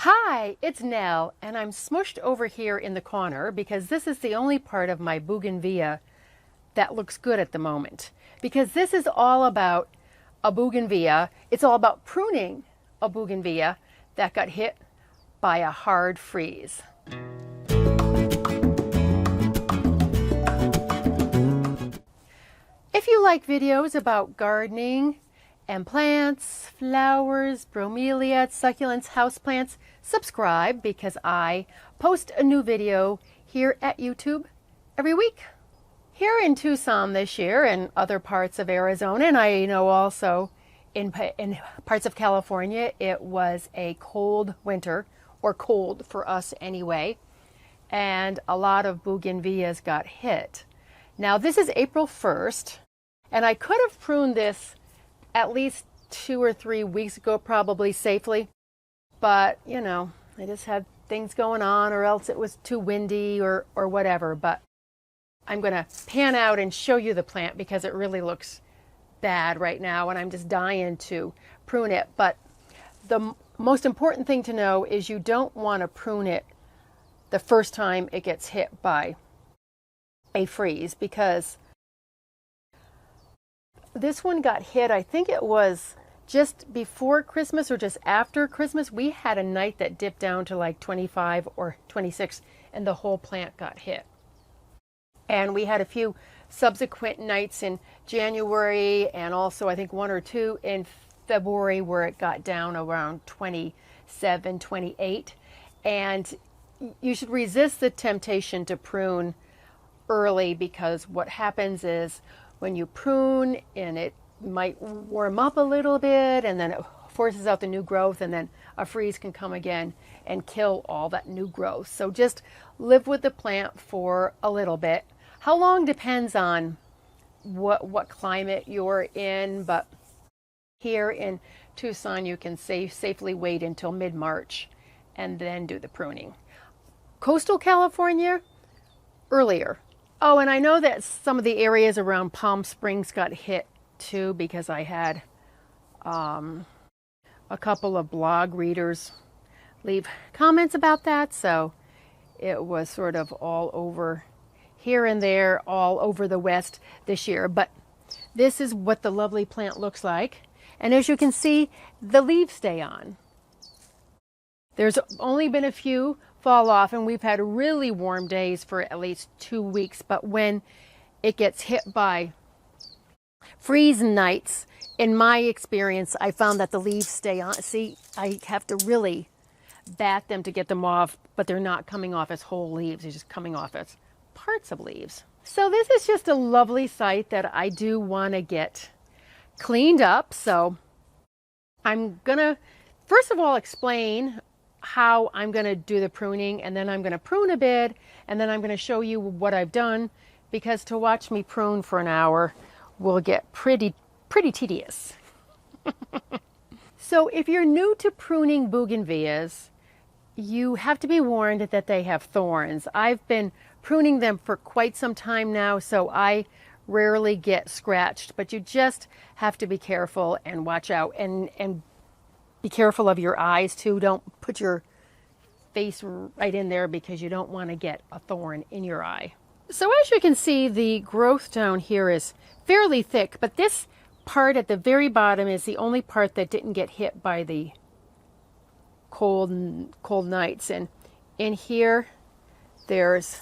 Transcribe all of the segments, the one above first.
Hi, it's Nell, and I'm smushed over here in the corner because this is the only part of my bougainvillea that looks good at the moment. Because this is all about a bougainvillea. It's all about pruning a bougainvillea that got hit by a hard freeze. If you like videos about gardening and plants, flowers, bromeliads, succulents, houseplants, subscribe because I post a new video here at YouTube every week. Here in Tucson this year and other parts of Arizona, and I know also in parts of California, it was a cold winter, or cold for us anyway, and a lot of bougainvilleas got hit. Now this is April 1st, and I could have pruned this at least 2 or 3 weeks ago, probably safely. But, you know, I just had things going on, or else it was too windy or whatever. But I'm going to pan out and show you the plant because it really looks bad right now, and I'm just dying to prune it. But the most important thing to know is you don't want to prune it the first time it gets hit by a freeze, because this one got hit, I think it was just before Christmas or just after Christmas. We had a night that dipped down to like 25 or 26 and the whole plant got hit. And we had a few subsequent nights in January and also I think 1 or 2 in February where it got down around 27, 28. And you should resist the temptation to prune early, because what happens is when you prune and it might warm up a little bit and then it forces out the new growth, and then a freeze can come again and kill all that new growth. So just live with the plant for a little bit. How long depends on what climate you're in, but here in Tucson you can safely wait until mid-March and then do the pruning. Coastal California, earlier. Oh, and I know that some of the areas around Palm Springs got hit too, because I had a couple of blog readers leave comments about that. So it was sort of all over here and there, all over the West this year. But this is what the lovely plant looks like. And as you can see, the leaves stay on. There's only been a few fall off, and we've had really warm days for at least 2 weeks. But when it gets hit by freeze nights, in my experience, I found that the leaves stay on. See, I have to really bat them to get them off, but they're not coming off as whole leaves. They're just coming off as parts of leaves. So this is just a lovely site that I do want to get cleaned up. So I'm gonna first of all explain how I'm going to do the pruning, and then I'm going to prune a bit, and then I'm going to show you what I've done, because to watch me prune for an hour will get pretty tedious. So if you're new to pruning bougainvilleas, you have to be warned that they have thorns. I've been pruning them for quite some time now, so I rarely get scratched, but you just have to be careful and watch out, and be careful of your eyes too. Don't put your face right in there because you don't want to get a thorn in your eye. So as you can see, the growth down here is fairly thick, but this part at the very bottom is the only part that didn't get hit by the cold nights. And in here, there's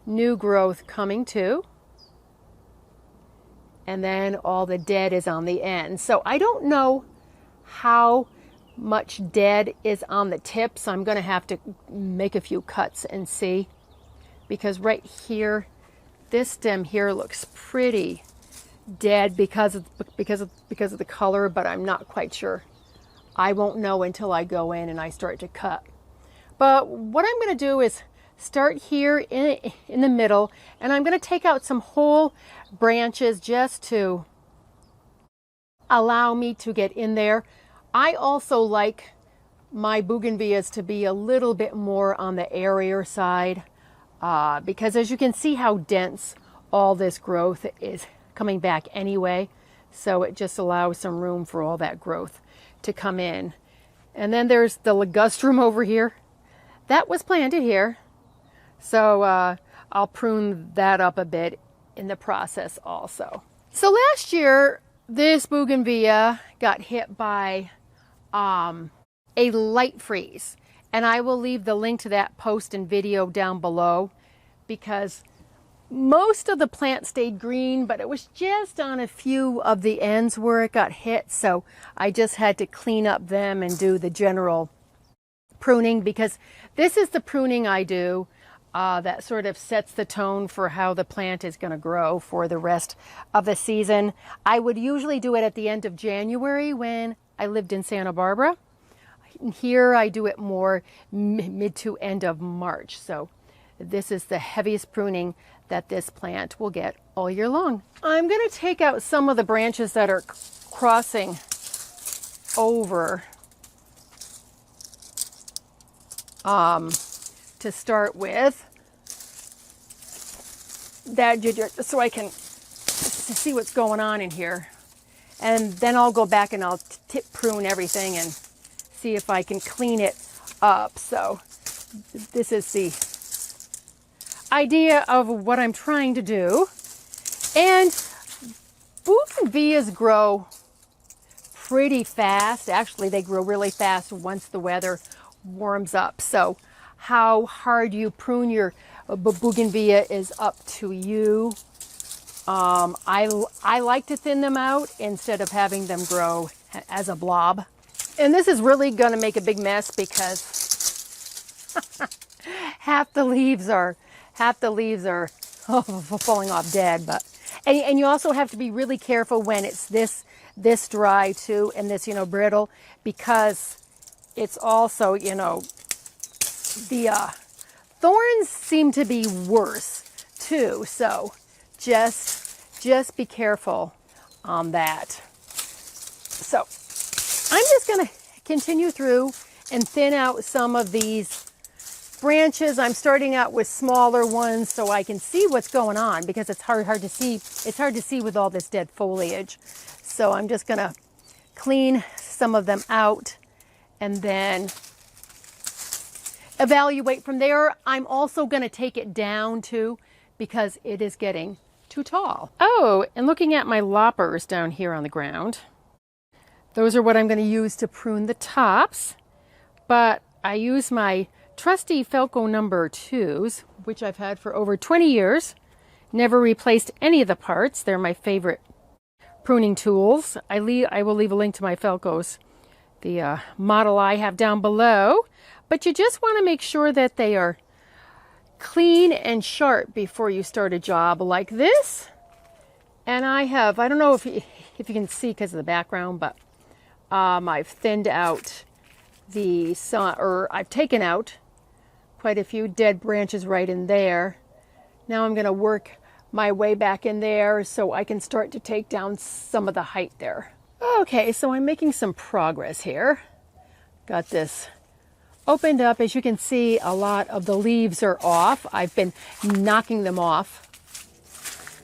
new growth coming too. And then all the dead is on the end. So I don't know how much dead is on the tips. I'm going to have to make a few cuts and see, because right here, this stem here looks pretty dead because of the color, but I'm not quite sure. I won't know until I go in and I start to cut. But what I'm going to do is start here in the middle, and I'm going to take out some whole branches just to allow me to get in there. I also like my bougainvilleas to be a little bit more on the airier side, because as you can see how dense all this growth is coming back anyway. So it just allows some room for all that growth to come in. And then there's the ligustrum over here. That was planted here. So I'll prune that up a bit in the process also. So last year, this bougainvillea got hit by a light freeze. And I will leave the link to that post and video down below, because most of the plant stayed green, but it was just on a few of the ends where it got hit. So I just had to clean up them and do the general pruning, because this is the pruning I do that sort of sets the tone for how the plant is going to grow for the rest of the season. I would usually do it at the end of January when I lived in Santa Barbara. Here I do it more mid to end of March. So this is the heaviest pruning that this plant will get all year long. I'm going to take out some of the branches that are crossing over to start with, so I can see what's going on in here. And then I'll go back and I'll tip prune everything and see if I can clean it up. So this is the idea of what I'm trying to do. And bougainvilleas grow pretty fast. Actually, they grow really fast once the weather warms up. So how hard you prune your bougainvillea is up to you. I like to thin them out instead of having them grow as a blob. And this is really going to make a big mess because half the leaves are falling off dead. But and you also have to be really careful when it's this dry too, and this brittle, because it's also the thorns seem to be worse too. So just be careful on that. So I'm just going to continue through and thin out some of these branches. I'm starting out with smaller ones so I can see what's going on, because it's hard to see. It's hard to see with all this dead foliage. So I'm just going to clean some of them out and then evaluate from there. I'm also going to take it down too, because it is getting too tall. Oh, and looking at my loppers down here on the ground, those are what I'm going to use to prune the tops. But I use my trusty Felco number 2s, which I've had for over 20 years. Never replaced any of the parts. They're my favorite pruning tools. I will leave a link to my Felcos, the model I have, down below. But you just want to make sure that they are clean and sharp before you start a job like this. And I don't know if you can see because of the background, but I've thinned out I've taken out quite a few dead branches right in there. Now I'm going to work my way back in there so I can start to take down some of the height there. Okay, so I'm making some progress here. Got this opened up. As you can see, a lot of the leaves are off. I've been knocking them off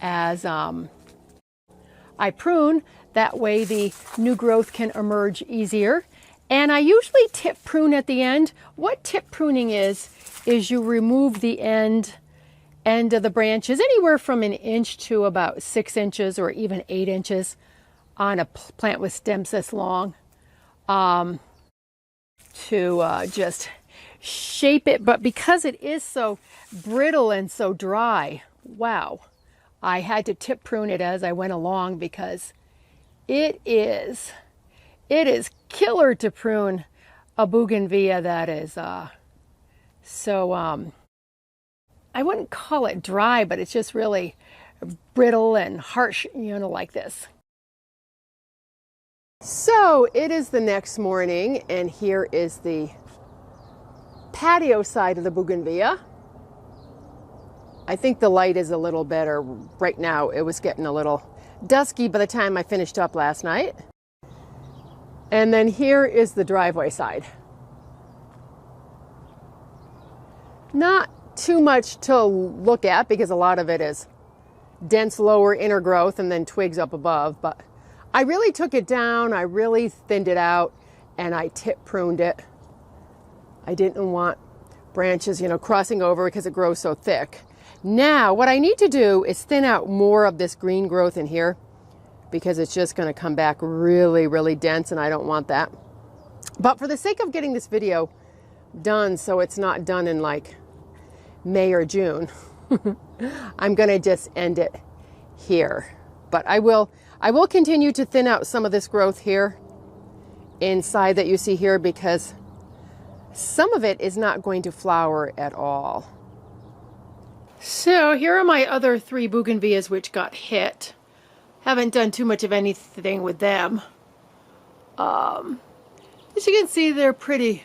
as I prune. That way the new growth can emerge easier. And I usually tip prune at the end. What tip pruning is you remove the end of the branches anywhere from 1 inch to about 6 inches or even 8 inches on a plant with stems this long, to just shape it. But because it is so brittle and so dry, wow, I had to tip prune it as I went along, because it is killer to prune a bougainvillea that is I wouldn't call it dry, but it's just really brittle and harsh, like this. So it is the next morning, and here is the patio side of the bougainvillea. I think the light is a little better right now. It was getting a little dusky by the time I finished up last night. And then here is the driveway side. Not too much to look at because a lot of it is dense lower inner growth and then twigs up above, but I really took it down. I really thinned it out and I tip pruned it. I didn't want branches, you know, crossing over because it grows so thick. Now, what I need to do is thin out more of this green growth in here because it's just going to come back really, really dense, and I don't want that. But for the sake of getting this video done so it's not done in like May or June, I'm going to just end it here. But I will continue to thin out some of this growth here inside that you see here because some of it is not going to flower at all. So here are my other 3 bougainvilleas which got hit. Haven't done too much of anything with them. As you can see, they're pretty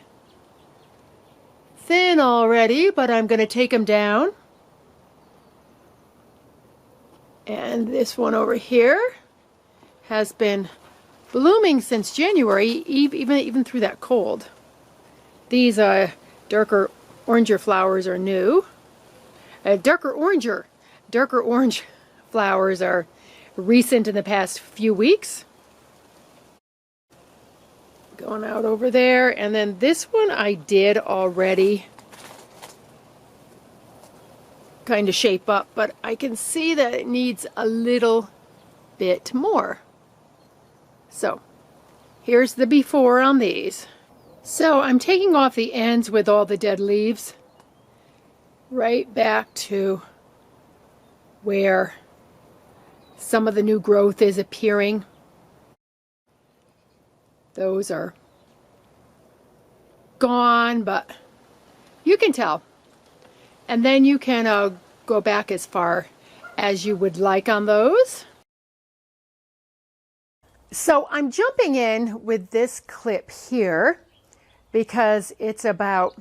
thin already, but I'm going to take them down. And this one over here has been blooming since January, even through that cold. These darker oranger flowers are new. Darker orange flowers are recent in the past few weeks. Going out over there, and then this one I did already kind of shape up, but I can see that it needs a little bit more. So here's the before on these. So I'm taking off the ends with all the dead leaves right back to where some of the new growth is appearing. Those are gone, but you can tell. And then you can go back as far as you would like on those. So I'm jumping in with this clip here because it's about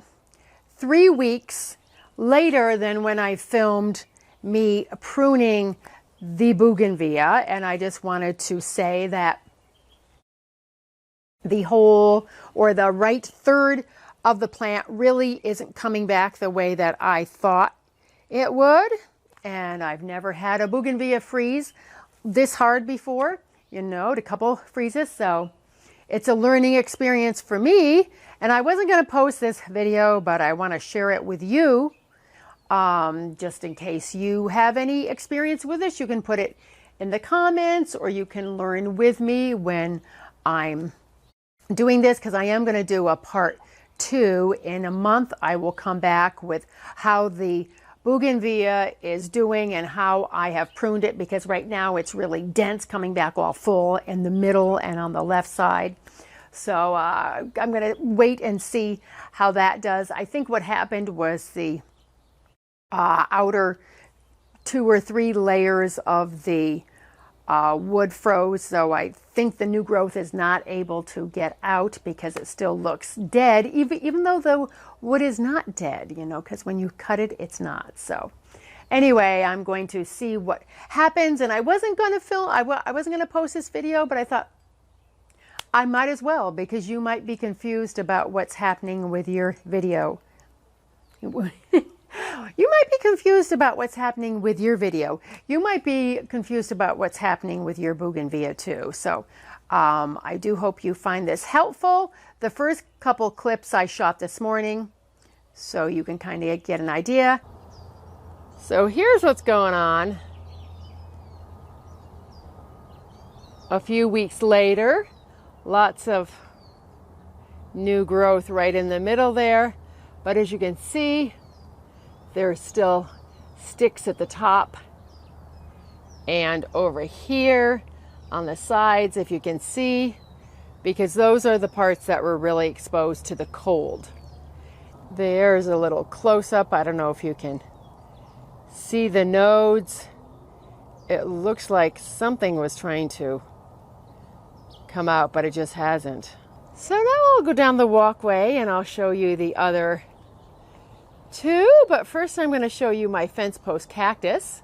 3 weeks later than when I filmed me pruning the bougainvillea, and I just wanted to say that the whole or the right third of the plant really isn't coming back the way that I thought it would, and I've never had a bougainvillea freeze this hard before, you know, a couple freezes, so it's a learning experience for me. And I wasn't going to post this video, but I want to share it with you. Just in case you have any experience with this, you can put it in the comments, or you can learn with me when I'm doing this, because I am going to do a part 2 in a month. I will come back with how the bougainvillea is doing and how I have pruned it, because right now it's really dense, coming back all full in the middle and on the left side. So I'm going to wait and see how that does. I think what happened was the outer 2 or 3 layers of the wood froze, so I think the new growth is not able to get out because it still looks dead, even though the wood is not dead, you know, because when you cut it, it's not. So anyway, I'm going to see what happens, and I wasn't going to film, I wasn't going to post this video, but I thought I might as well, because you might be confused about what's happening with your video. You might be confused about what's happening with your video. You might be confused about what's happening with your bougainvillea too. So I do hope you find this helpful. The first couple clips I shot this morning, so you can kind of get an idea. So here's what's going on. A few weeks later, lots of new growth right in the middle there. But as you can see, there's still sticks at the top, and over here on the sides, if you can see, because those are the parts that were really exposed to the cold. There's a little close-up. I don't know if you can see the nodes. It looks like something was trying to come out, but it just hasn't. So now I'll go down the walkway and I'll show you the other 2, but first I'm going to show you my fence post cactus.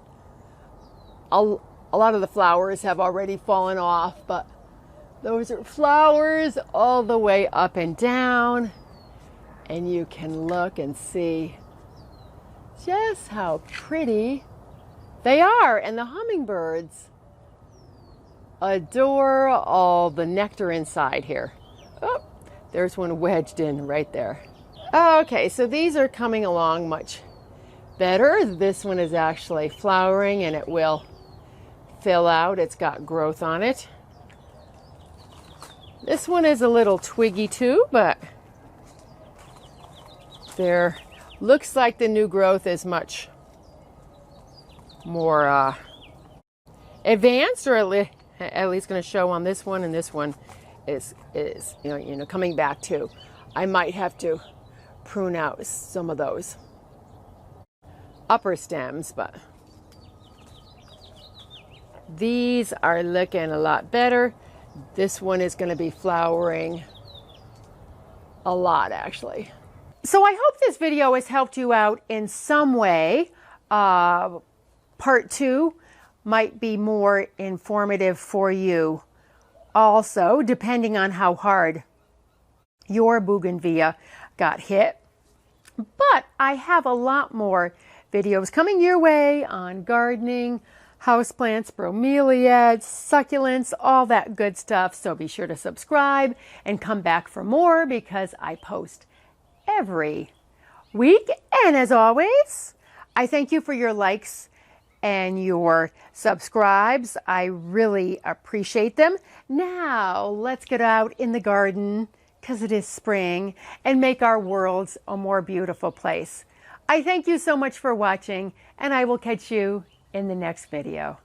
A lot of the flowers have already fallen off, but those are flowers all the way up and down, and you can look and see just how pretty they are. And the hummingbirds adore all the nectar inside here. Oh, There's one wedged in right there. Okay, so these are coming along much better. This one is actually flowering and it will fill out. It's got growth on it. This one is a little twiggy too, but there looks like the new growth is much more advanced, or at least going to show on this one, and this one is coming back too. I might have to prune out some of those upper stems, but these are looking a lot better. This one is going to be flowering a lot, actually. So I hope this video has helped you out in some way. Part 2 might be more informative for you also, depending on how hard your bougainvillea got hit. But I have a lot more videos coming your way on gardening, houseplants, bromeliads, succulents, all that good stuff. So be sure to subscribe and come back for more, because I post every week. And as always, I thank you for your likes and your subscribes. I really appreciate them. Now let's get out in the garden, because it is spring, and make our worlds a more beautiful place. I thank you so much for watching, and I will catch you in the next video.